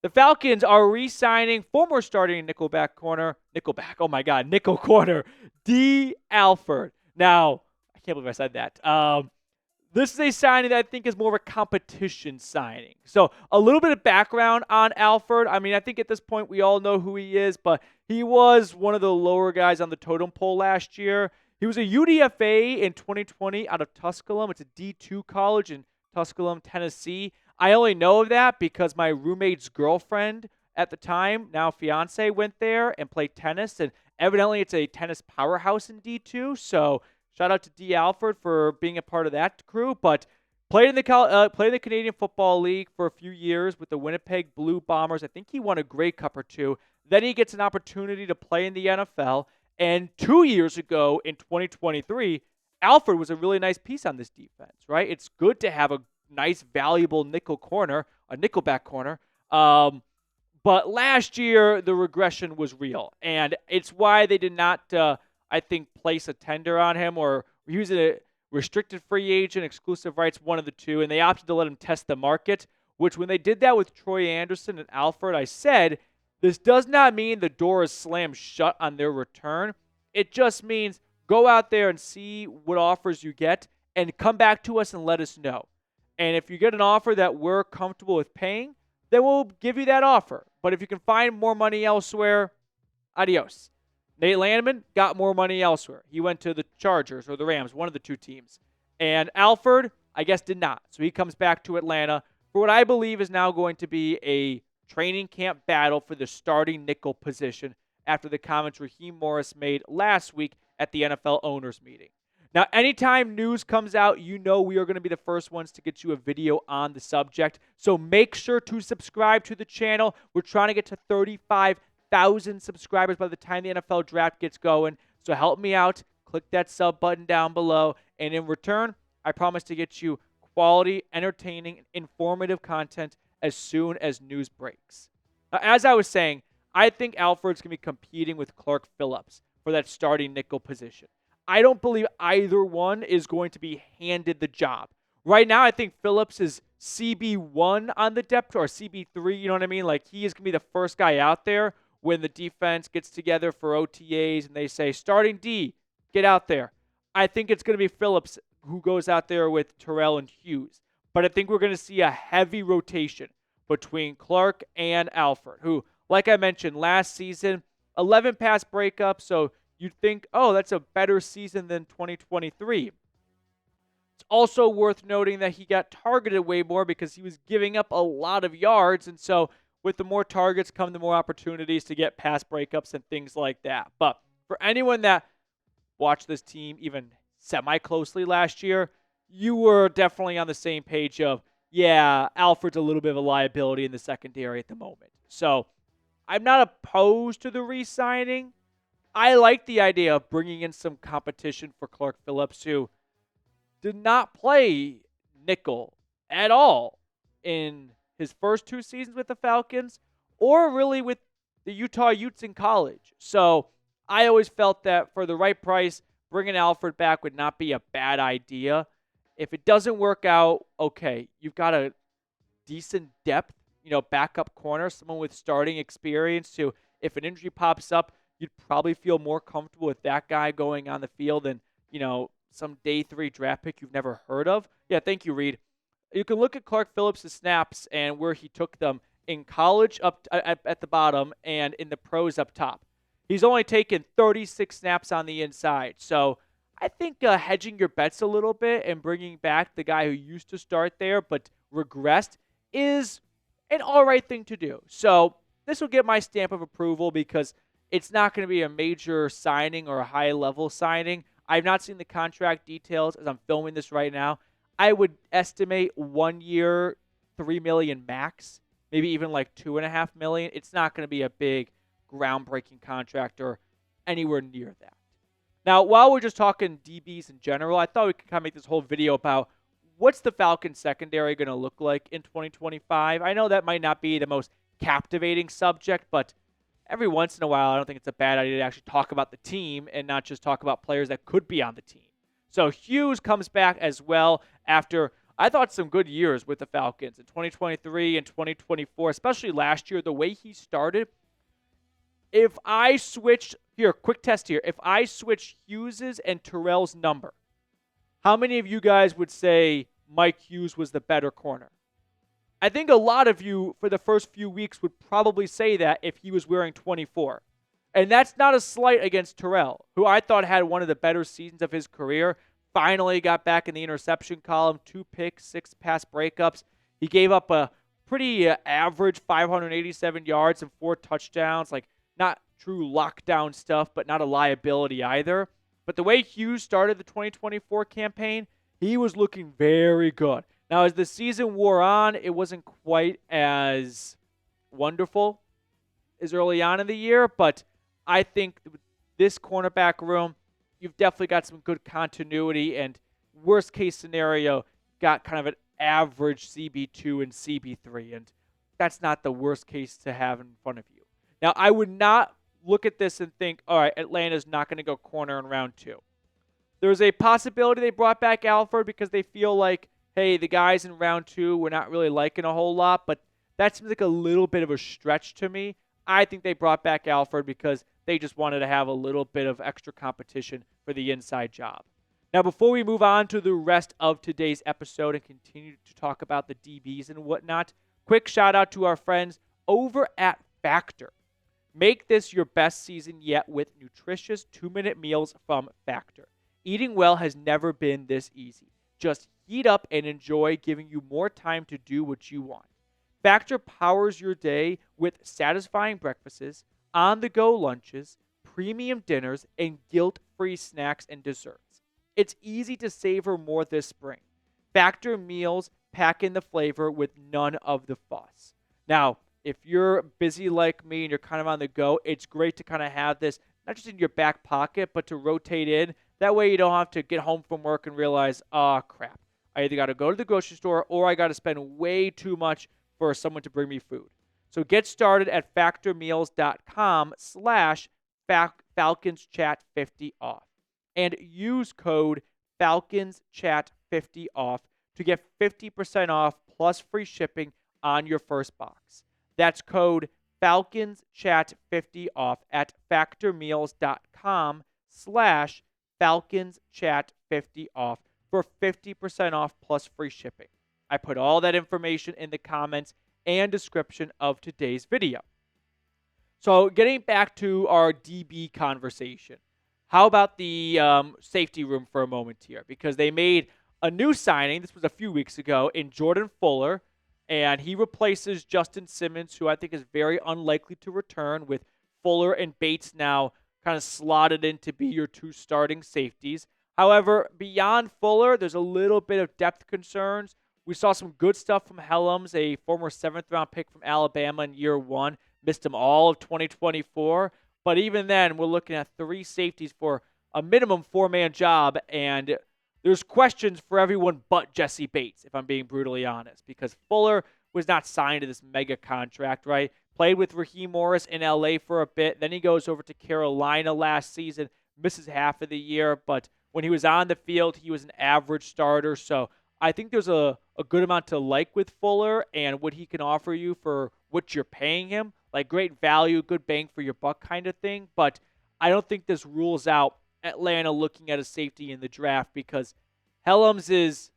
the Falcons are re-signing former starting nickel corner, Dee Alford. Now, I can't believe I said that. This is a signing that I think is more of a competition signing. So a little bit of background on Alford. I mean, I think at this point we all know who he is, but he was one of the lower guys on the totem pole last year. He was a UDFA in 2020 out of Tusculum. It's a D2 college in Tusculum, Tennessee. I only know of that because my roommate's girlfriend at the time, now fiance, went there and played tennis. And evidently it's a tennis powerhouse in D2. So shout out to Dee Alford for being a part of that crew. But played in the Canadian Football League for a few years with the Winnipeg Blue Bombers. I think he won a Grey Cup or two. Then he gets an opportunity to play in the NFL. And 2 years ago in 2023, Alford was a really nice piece on this defense, right? It's good to have a nice, valuable nickelback corner. But last year, the regression was real. And it's why they did not, I think, place a tender on him, or he was a restricted free agent, exclusive rights, one of the two. And they opted to let him test the market, which when they did that with Troy Anderson and Alford, I said, this does not mean the door is slammed shut on their return. It just means go out there and see what offers you get and come back to us and let us know. And if you get an offer that we're comfortable with paying, then we'll give you that offer. But if you can find more money elsewhere, adios. Nate Landman got more money elsewhere. He went to the Chargers or the Rams, one of the two teams. And Alford, I guess, did not. So he comes back to Atlanta for what I believe is now going to be a training camp battle for the starting nickel position after the comments Raheem Morris made last week at the NFL owners meeting. Now, anytime news comes out, you know we are going to be the first ones to get you a video on the subject. So make sure to subscribe to the channel. We're trying to get to 35,000 subscribers by the time the NFL draft gets going. So help me out. Click that sub button down below. And in return, I promise to get you quality, entertaining, informative content as soon as news breaks. Now, as I was saying, I think Alford's going to be competing with Clark Phillips for that starting nickel position. I don't believe either one is going to be handed the job. Right now, I think Phillips is CB1 on the depth, or CB3, you know what I mean? Like, he is going to be the first guy out there when the defense gets together for OTAs and they say, starting D, get out there. I think it's going to be Phillips who goes out there with Terrell and Hughes. But I think we're going to see a heavy rotation between Clark and Alford, who, like I mentioned, last season, 11 pass breakups, so you'd think, oh, that's a better season than 2023. It's also worth noting that he got targeted way more because he was giving up a lot of yards, and so with the more targets come the more opportunities to get pass breakups and things like that. But for anyone that watched this team even semi-closely last year, you were definitely on the same page of, yeah, Alford's a little bit of a liability in the secondary at the moment. So I'm not opposed to the re-signing. I like the idea of bringing in some competition for Clark Phillips, who did not play nickel at all in his first two seasons with the Falcons or really with the Utah Utes in college. So I always felt that for the right price, bringing Alford back would not be a bad idea. If it doesn't work out, okay, you've got a decent depth, backup corner, someone with starting experience who, if an injury pops up, you'd probably feel more comfortable with that guy going on the field than, some day 3 draft pick you've never heard of. Yeah, thank you, Reed. You can look at Clark Phillips' snaps and where he took them in college up at the bottom and in the pros up top. He's only taken 36 snaps on the inside. So I think hedging your bets a little bit and bringing back the guy who used to start there but regressed is an all right thing to do. So this will get my stamp of approval because it's not going to be a major signing or a high-level signing. I've not seen the contract details as I'm filming this right now. I would estimate 1 year, $3 million max, maybe even like $2.5 million. It's not going to be a big groundbreaking contract or anywhere near that. Now, while we're just talking DBs in general, I thought we could kind of make this whole video about what's the Falcons secondary going to look like in 2025. I know that might not be the most captivating subject, but every once in a while, I don't think it's a bad idea to actually talk about the team and not just talk about players that could be on the team. So Hughes comes back as well after I thought, some good years with the Falcons in 2023 and 2024, especially last year, the way he started. If I switched, here, quick test here. If I switched Hughes's and Terrell's number, how many of you guys would say Mike Hughes was the better corner? I think a lot of you, for the first few weeks, would probably say that if he was wearing 24. And that's not a slight against Terrell, who I thought had one of the better seasons of his career. Finally got back in the interception column, 2 picks, 6 pass breakups. He gave up a pretty average 587 yards and 4 touchdowns. Like, not true lockdown stuff, but not a liability either. But the way Hughes started the 2024 campaign, he was looking very good. Now, as the season wore on, it wasn't quite as wonderful as early on in the year, but I think this cornerback room, you've definitely got some good continuity, and worst case scenario, got kind of an average CB2 and CB3, and that's not the worst case to have in front of you. Now, I would not look at this and think, all right, Atlanta's not going to go corner in round 2. There's a possibility they brought back Alford because they feel like, hey, the guys in round 2 we're not really liking a whole lot, but that seems like a little bit of a stretch to me. I think they brought back Alford because they just wanted to have a little bit of extra competition for the inside job. Now, before we move on to the rest of today's episode and continue to talk about the DBs and whatnot, quick shout out to our friends over at Factor. Make this your best season yet with nutritious 2-minute meals from Factor. Eating well has never been this easy. Just heat up and enjoy, giving you more time to do what you want. Factor powers your day with satisfying breakfasts, on-the-go lunches, premium dinners, and guilt-free snacks and desserts. It's easy to savor more this spring. Factor meals pack in the flavor with none of the fuss. Now, if you're busy like me and you're kind of on the go, it's great to kind of have this not just in your back pocket, but to rotate in. That way you don't have to get home from work and realize, oh, crap. I either got to go to the grocery store or I got to spend way too much for someone to bring me food. So get started at factormeals.com/FalconsChat50off and use code FalconsChat50off to get 50% off plus free shipping on your first box. That's code FalconsChat50off at factormeals.com/FalconsChat50off for 50% off plus free shipping. I put all that information in the comments and description of today's video. So getting back to our DB conversation, how about the safety room for a moment here? Because they made a new signing, this was a few weeks ago, in Jordan Fuller, and he replaces Justin Simmons, who I think is very unlikely to return, with Fuller and Bates now kind of slotted in to be your 2 starting safeties. However, beyond Fuller, there's a little bit of depth concerns. We saw some good stuff from Helms, a former 7th-round pick from Alabama in year 1. Missed him all of 2024. But even then, we're looking at 3 safeties for a minimum 4-man job, and there's questions for everyone but Jesse Bates, if I'm being brutally honest, because Fuller was not signed to this mega contract, right? Played with Raheem Morris in LA for a bit. Then he goes over to Carolina last season, misses half of the year, but when he was on the field, he was an average starter. So I think there's a good amount to like with Fuller and what he can offer you for what you're paying him. Like, great value, good bang for your buck kind of thing. But I don't think this rules out Atlanta looking at a safety in the draft, because Helms is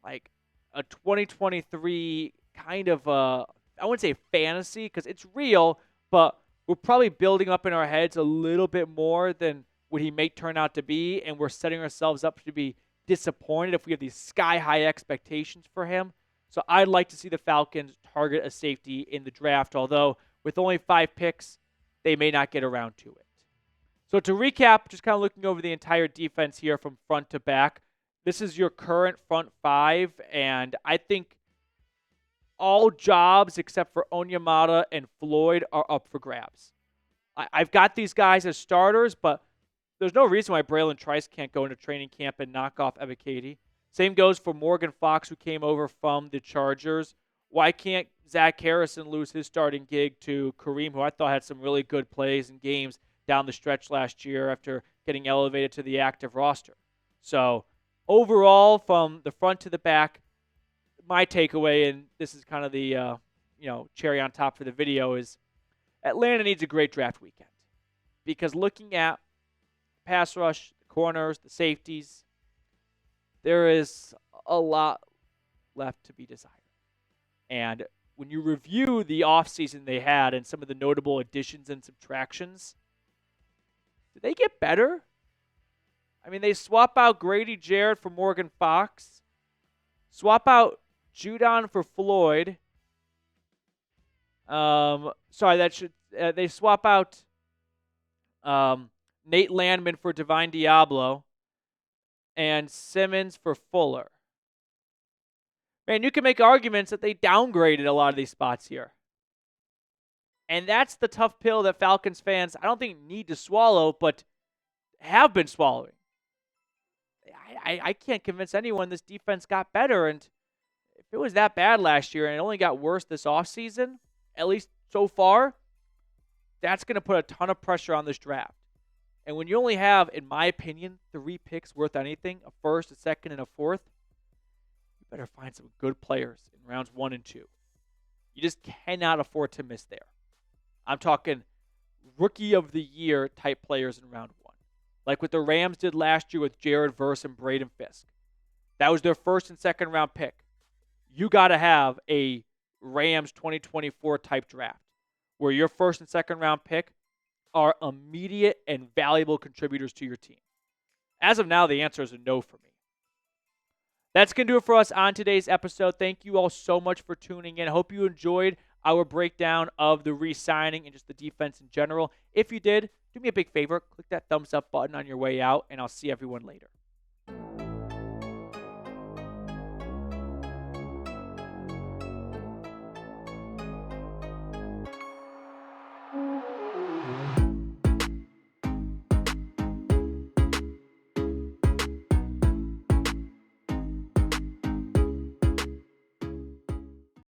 like a 2023 kind of I wouldn't say fantasy because it's real, but we're probably building up in our heads a little bit more than what he may turn out to be, and we're setting ourselves up to be disappointed if we have these sky-high expectations for him. So I'd like to see the Falcons target a safety in the draft, although with only 5 picks, they may not get around to it. So to recap, just kind of looking over the entire defense here from front to back, this is your current front 5, and I think all jobs except for Onyemata and Floyd are up for grabs. I've got these guys as starters, but there's no reason why Braylon Trice can't go into training camp and knock off Ebiketie. Same goes for Morgan Fox, who came over from the Chargers. Why can't Zach Harrison lose his starting gig to Kareem, who I thought had some really good plays and games down the stretch last year after getting elevated to the active roster? So overall, from the front to the back, my takeaway, and this is kind of the cherry on top for the video, is Atlanta needs a great draft weekend, because looking at pass rush, the corners, the safeties, there is a lot left to be desired. And when you review the offseason they had and some of the notable additions and subtractions, did they get better? I mean, they swap out Grady Jarrett for Morgan Fox, swap out Judon for Floyd. They swap out Nate Landman for Divine Diablo and Simmons for Fuller. Man, you can make arguments that they downgraded a lot of these spots here. And that's the tough pill that Falcons fans, I don't think, need to swallow, but have been swallowing. I can't convince anyone this defense got better. And if it was that bad last year and it only got worse this offseason, at least so far, that's going to put a ton of pressure on this draft. And when you only have, in my opinion, 3 picks worth anything, a first, a second, and a fourth, you better find some good players in rounds 1 and 2. You just cannot afford to miss there. I'm talking rookie of the year type players in round 1. Like what the Rams did last year with Jared Verse and Braden Fisk. That was their first and second round pick. You got to have a Rams 2024 type draft where your first and second round pick are immediate and valuable contributors to your team. As of now, the answer is a no for me. That's going to do it for us on today's episode. Thank you all so much for tuning in. I hope you enjoyed our breakdown of the re-signing and just the defense in general. If you did, do me a big favor. Click that thumbs up button on your way out, and I'll see everyone later.